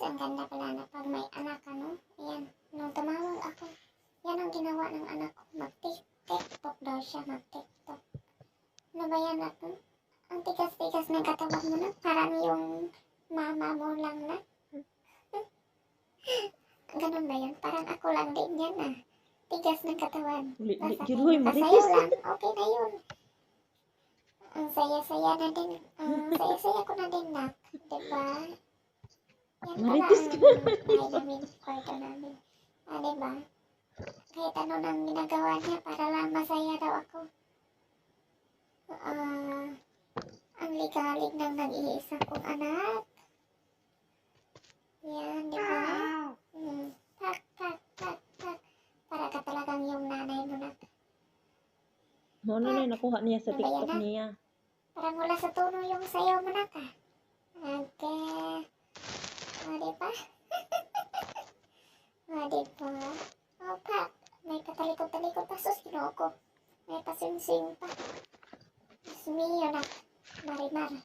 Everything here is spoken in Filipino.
ang ganda pala na pag may anak ka, no? Ayan, nung tumawag ako, yan ang ginawa ng anak ko. Mag-tiktok daw siya, mag-tiktok. Ano ba yan natin? Ang tigas-tigas ng katawan mo na, parang yung mama mo lang na. Ganun ba yun? Parang ako lang din yan ah. Tigas ng katawan. Giroy, Kasayo marites. lang, okay na yun. Ang saya-saya na din, saya-saya ko na din na, diba? Yan pala Marites ang ka. bahay namin, kwarto namin. Diba? Kahit ano nang ginagawa niya para lang masaya daw ako. Ang ligalig ng nag-iisa kong anak. Yan, diba? Tak, tak, tak, tak. Para ka talagang yung nanay mo na. Mo na nakuha niya sa Ano ba yan, TikTok ah? niya. Parang wala sa tono yung sayaw mo na ka. Okay. Diba? Diba? Pak. May patalikod-talikod pa. Sus, ginoo ko. May pasing-sing pa. Diyos mio na. Marimar.